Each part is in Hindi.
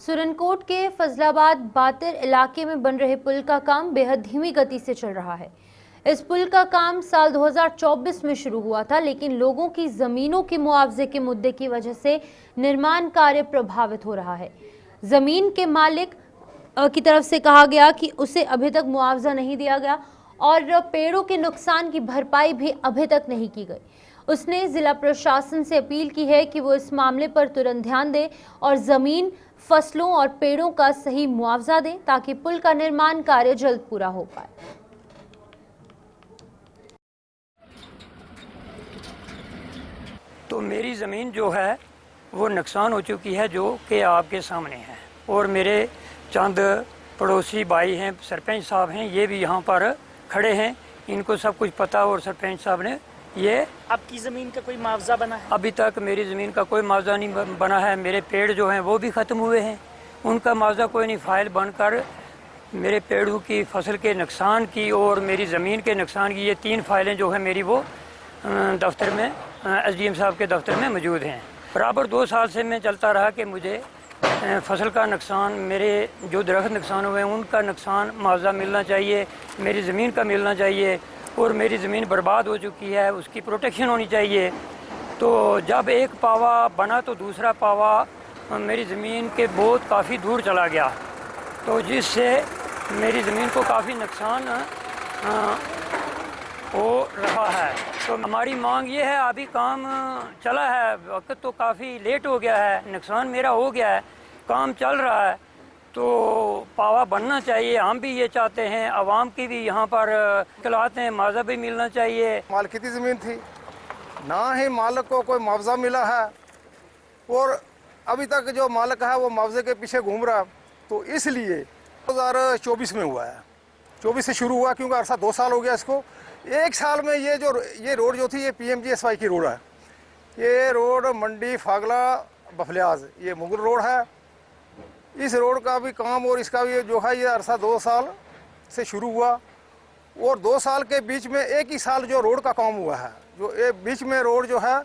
सुरनकोट के फजलाबाद बातिर इलाके में बन रहे पुल का काम बेहद धीमी गति से चल रहा है। इस पुल का काम साल 2024 में शुरू हुआ था, लेकिन लोगों की जमीनों के मुआवजे के मुद्दे की वजह से निर्माण कार्य प्रभावित हो रहा है। जमीन के मालिक की तरफ से कहा गया कि उसे अभी तक मुआवजा नहीं दिया गया और पेड़ों के नुकसान की भरपाई भी अभी तक नहीं की गई। उसने जिला प्रशासन से अपील की है कि वो इस मामले पर तुरंत ध्यान दे और जमीन, फसलों और पेड़ों का सही मुआवजा दें ताकि पुल का निर्माण कार्य जल्द पूरा हो पाए। तो मेरी ज़मीन जो है वो नुकसान हो चुकी है, जो कि आपके सामने है, और मेरे चंद पड़ोसी भाई हैं, सरपंच साहब हैं, ये भी यहाँ पर खड़े हैं, इनको सब कुछ पता। और सरपंच साहब ने ये आपकी ज़मीन का कोई मुआवजा बना है? अभी तक मेरी ज़मीन का कोई मुआवजा नहीं बना है। मेरे पेड़ जो हैं वो भी ख़त्म हुए हैं, उनका मुआवजा कोई नहीं। फाइल बनकर मेरे पेड़ों की फसल के नुकसान की और मेरी ज़मीन के नुकसान की, ये 3 फाइलें जो है मेरी वो दफ्तर में SDM साहब के दफ्तर में मौजूद हैं। बराबर 2 साल से मैं चलता रहा कि मुझे फसल का नुकसान, मेरे जो दरख्त नुकसान हुए हैं उनका नुकसान मुआवजा मिलना चाहिए, मेरी ज़मीन का मिलना चाहिए, और मेरी ज़मीन बर्बाद हो चुकी है, उसकी प्रोटेक्शन होनी चाहिए। तो जब एक पावा बना तो दूसरा पावा मेरी ज़मीन के बहुत काफ़ी दूर चला गया, तो जिससे मेरी ज़मीन को काफ़ी नुकसान हो रहा है। तो हमारी मांग ये है, अभी काम चला है, वक्त तो काफ़ी लेट हो गया है, नुकसान मेरा हो गया है, काम चल रहा है, तो पावा बनना चाहिए। हम भी ये चाहते हैं, आवाम की भी यहाँ पर खिलाते हैं, मुआवजा भी मिलना चाहिए। मालिक की ज़मीन थी, ना ही मालिक को कोई मुआवजा मिला है, और अभी तक जो मालिक है वो मुआवजे के पीछे घूम रहा। तो इसलिए 2024 में हुआ है, 24 से शुरू हुआ, क्योंकि अरसा 2 साल हो गया इसको। 1 साल में ये रोड जो थी, ये PMGSY की रोड है। ये रोड मंडी फागला बफलियाज, ये मुगल रोड है। इस रोड का भी काम और इसका भी जो है, ये अरसा 2 साल से शुरू हुआ, और 2 साल के बीच में 1 ही साल जो रोड का काम हुआ है। जो ये बीच में रोड जो है,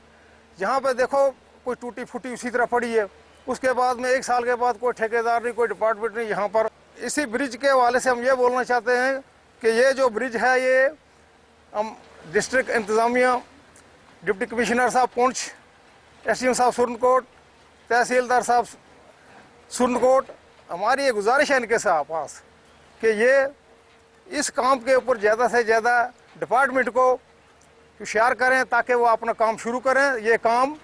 जहाँ पे देखो कोई टूटी फूटी उसी तरह पड़ी है। उसके बाद में 1 साल के बाद कोई ठेकेदार नहीं, कोई डिपार्टमेंट नहीं यहाँ पर। इसी ब्रिज के हवाले से हम ये बोलना चाहते हैं कि ये जो ब्रिज है, ये हम डिस्ट्रिक्ट इंतज़ामिया, डिप्टी कमिश्नर साहब पुंछ, SDM साहब सुरनकोट, तहसीलदार साहब सुरनकोट, हमारी ये गुजारिश है इनके साथ पास कि ये इस काम के ऊपर ज़्यादा से ज़्यादा डिपार्टमेंट को होशियार करें, ताकि वो अपना काम शुरू करें, ये काम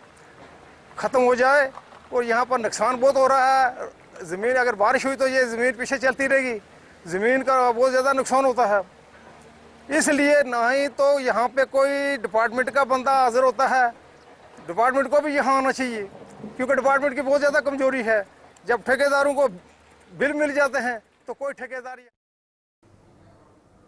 ख़त्म हो जाए। और यहाँ पर नुकसान बहुत हो रहा है। ज़मीन अगर बारिश हुई तो ये ज़मीन पीछे चलती रहेगी, ज़मीन का बहुत ज़्यादा नुकसान होता है। इसलिए ना ही तो यहाँ पे कोई डिपार्टमेंट का बंदा हाजिर होता है, डिपार्टमेंट को भी यहाँ आना चाहिए, क्योंकि डिपार्टमेंट की बहुत ज़्यादा कमजोरी है। जब ठेकेदारों को बिल मिल जाते हैं तो कोई ठेकेदार